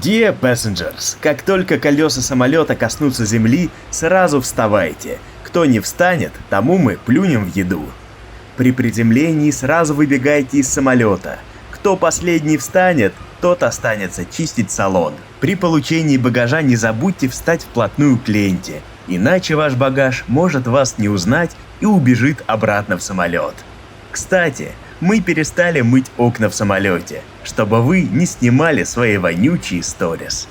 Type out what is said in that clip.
Dear passengers, как только колеса самолета коснутся земли, сразу вставайте. Кто не встанет, тому мы плюнем в еду. При приземлении сразу выбегайте из самолета. Кто последний встанет, тот останется чистить салон. При получении багажа не забудьте встать вплотную к ленте, иначе ваш багаж может вас не узнать и убежит обратно в самолет. Кстати, мы перестали мыть окна в самолете, чтобы вы не снимали свои вонючие сторис.